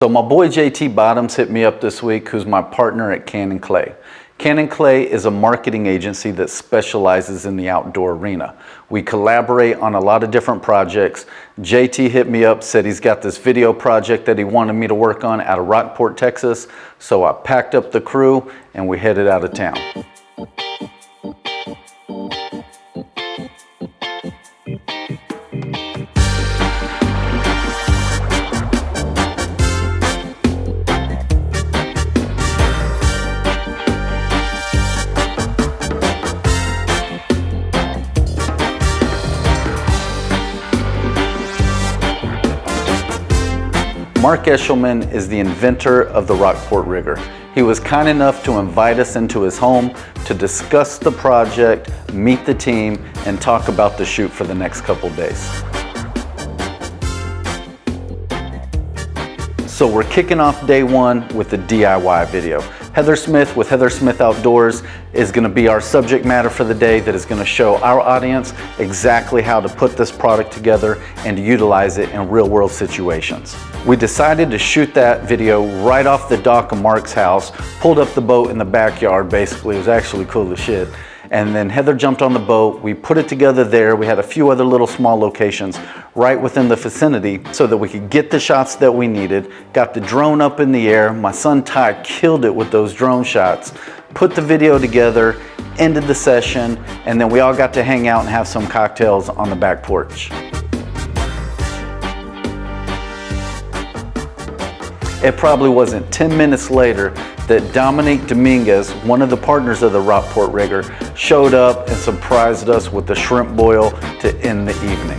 So my boy JT Bottoms hit me up this week, who's my partner at Can & Clay. Can & Clay is a marketing agency that specializes in the outdoor arena. We collaborate on a lot of different projects. JT hit me up, said he's got this video project that he wanted me to work on out of Rockport, Texas. So I packed up the crew and we headed out of town. Mark Eshelman is the inventor of the Rockport rigger. He was kind enough to invite us into his home to discuss the project, meet the team, and talk about the shoot for the next couple days. So we're kicking off day one with the DIY video. Heather Smith with Heather Smith Outdoors is going to be our subject matter for the day, that is going to show our audience exactly how to put this product together and utilize it in real world situations. We decided to shoot that video right off the dock of Mark's house, pulled up the boat in the backyard basically. It was actually cool as shit. And then Heather jumped on the boat, we put it together there. We had a few other little small locations right within the vicinity so that we could get the shots that we needed. Got the drone up in the air. My son Ty killed it with those drone shots. Put the video together, ended the session, and then we all got to hang out and have some cocktails on the back porch. It probably wasn't 10 minutes later that Dominique Dominguez, one of the partners of the Rockport rigger, showed up and surprised us with the shrimp boil to end the evening.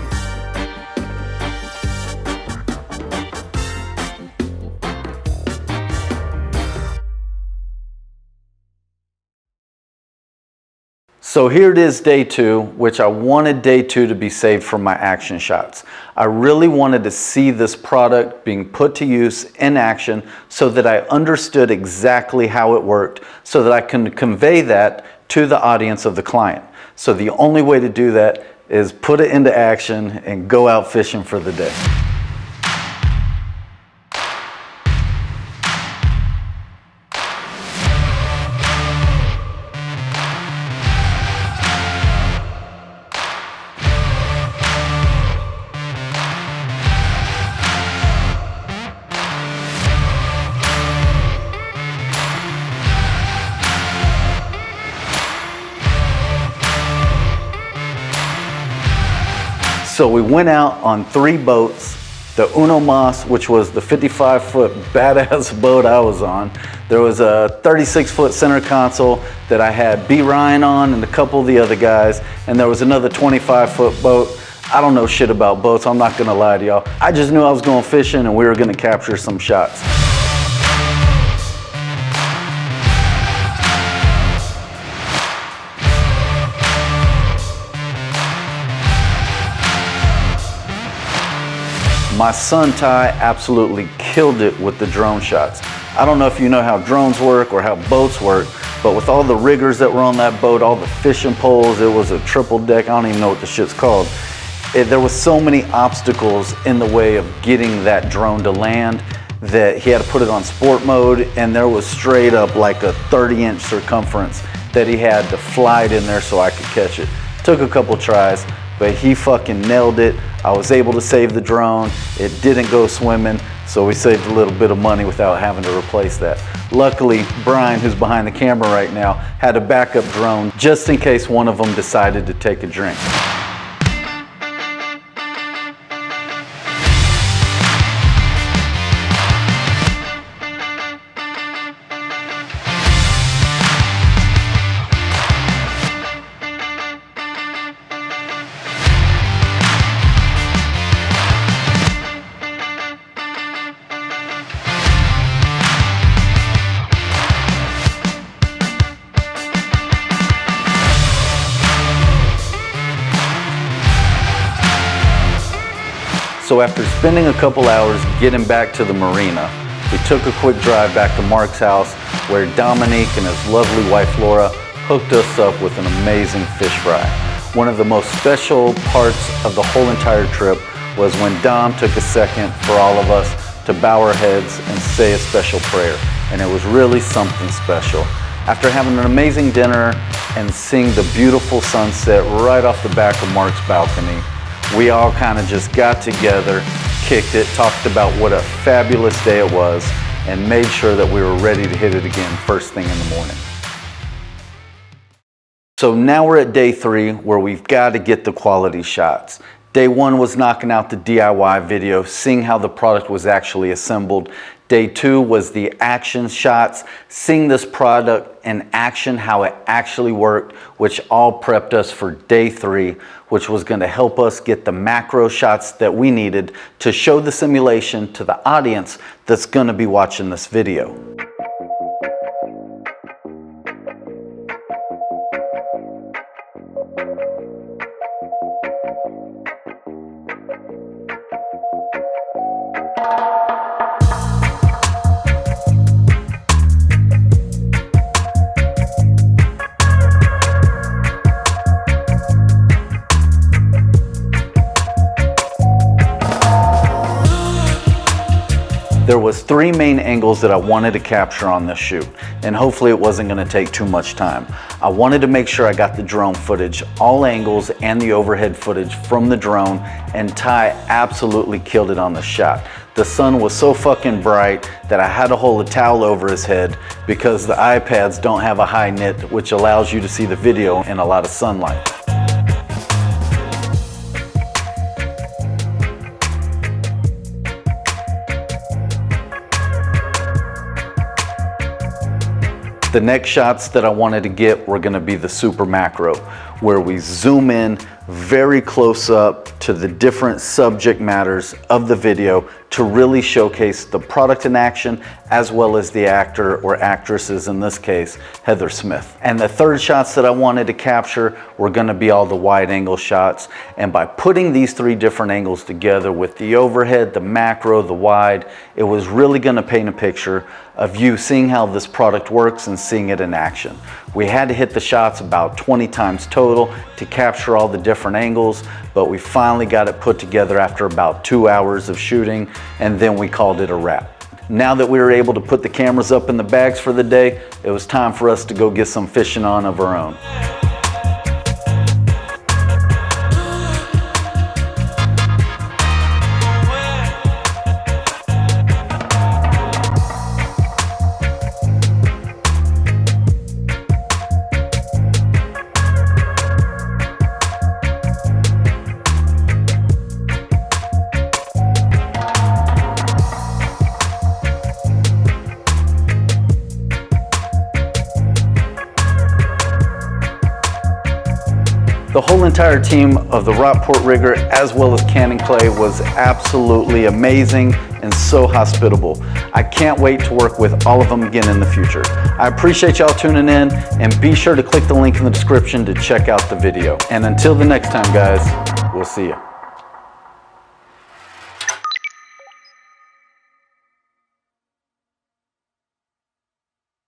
So here it is, day two, which I wanted day two to be saved for my action shots. I really wanted to see this product being put to use in action so that I understood exactly how it worked, so that I can convey that to the audience of the client. So the only way to do that is put it into action and go out fishing for the day. So we went out on 3 boats. The Uno Mas, which was the 55-foot badass boat I was on. There was a 36-foot center console that I had B. Ryan on and a couple of the other guys. And there was another 25-foot boat. I don't know shit about boats, I'm not gonna lie to y'all. I just knew I was going fishing and we were gonna capture some shots. My son Ty absolutely killed it with the drone shots. I don't know if you know how drones work or how boats work, but with all the riggers that were on that boat, all the fishing poles, it was a triple deck, I don't even know what the shit's called. There was so many obstacles in the way of getting that drone to land that he had to put it on sport mode, and there was straight up like a 30-inch circumference that he had to fly it in there so I could catch it. Took a couple tries, but he fucking nailed it. I was able to save the drone. It didn't go swimming, so we saved a little bit of money without having to replace that. Luckily, Brian, who's behind the camera right now, had a backup drone just in case one of them decided to take a drink. So after spending a couple hours getting back to the marina, we took a quick drive back to Mark's house where Dominique and his lovely wife Laura hooked us up with an amazing fish fry. One of the most special parts of the whole entire trip was when Dom took a second for all of us to bow our heads and say a special prayer. And it was really something special. After having an amazing dinner and seeing the beautiful sunset right off the back of Mark's balcony, we all kind of just got together, kicked it, talked about what a fabulous day it was, and made sure that we were ready to hit it again first thing in the morning. So now we're at day 3 where we've got to get the quality shots. Day 1 was knocking out the DIY video, seeing how the product was actually assembled. Day 2 was the action shots, seeing this product in action, how it actually worked, which all prepped us for day 3, which was going to help us get the macro shots that we needed to show the simulation to the audience that's going to be watching this video. There was 3 main angles that I wanted to capture on this shoot, and hopefully it wasn't going to take too much time. I wanted to make sure I got the drone footage, all angles, and the overhead footage from the drone, and Ty absolutely killed it on the shot. The sun was so fucking bright that I had to hold a towel over his head because the iPads don't have a high nit, which allows you to see the video in a lot of sunlight. The next shots that I wanted to get were going to be the super macro, where we zoom in very close up to the different subject matters of the video to really showcase the product in action, as well as the actor or actresses, in this case, Heather Smith. And the third shots that I wanted to capture were going to be all the wide angle shots. And by putting these 3 different angles together with the overhead, the macro, the wide, it was really going to paint a picture of you seeing how this product works and seeing it in action. We had to hit the shots about 20 times total to capture all the different angles, but we finally got it put together after about 2 hours of shooting, and then we called it a wrap. Now that we were able to put the cameras up in the bags for the day, it was time for us to go get some fishing on of our own. The whole entire team of the Rockport rigger, as well as Cannon Clay, was absolutely amazing and so hospitable. I can't wait to work with all of them again in the future. I appreciate y'all tuning in, and be sure to click the link in the description to check out the video. And until the next time, guys, we'll see you.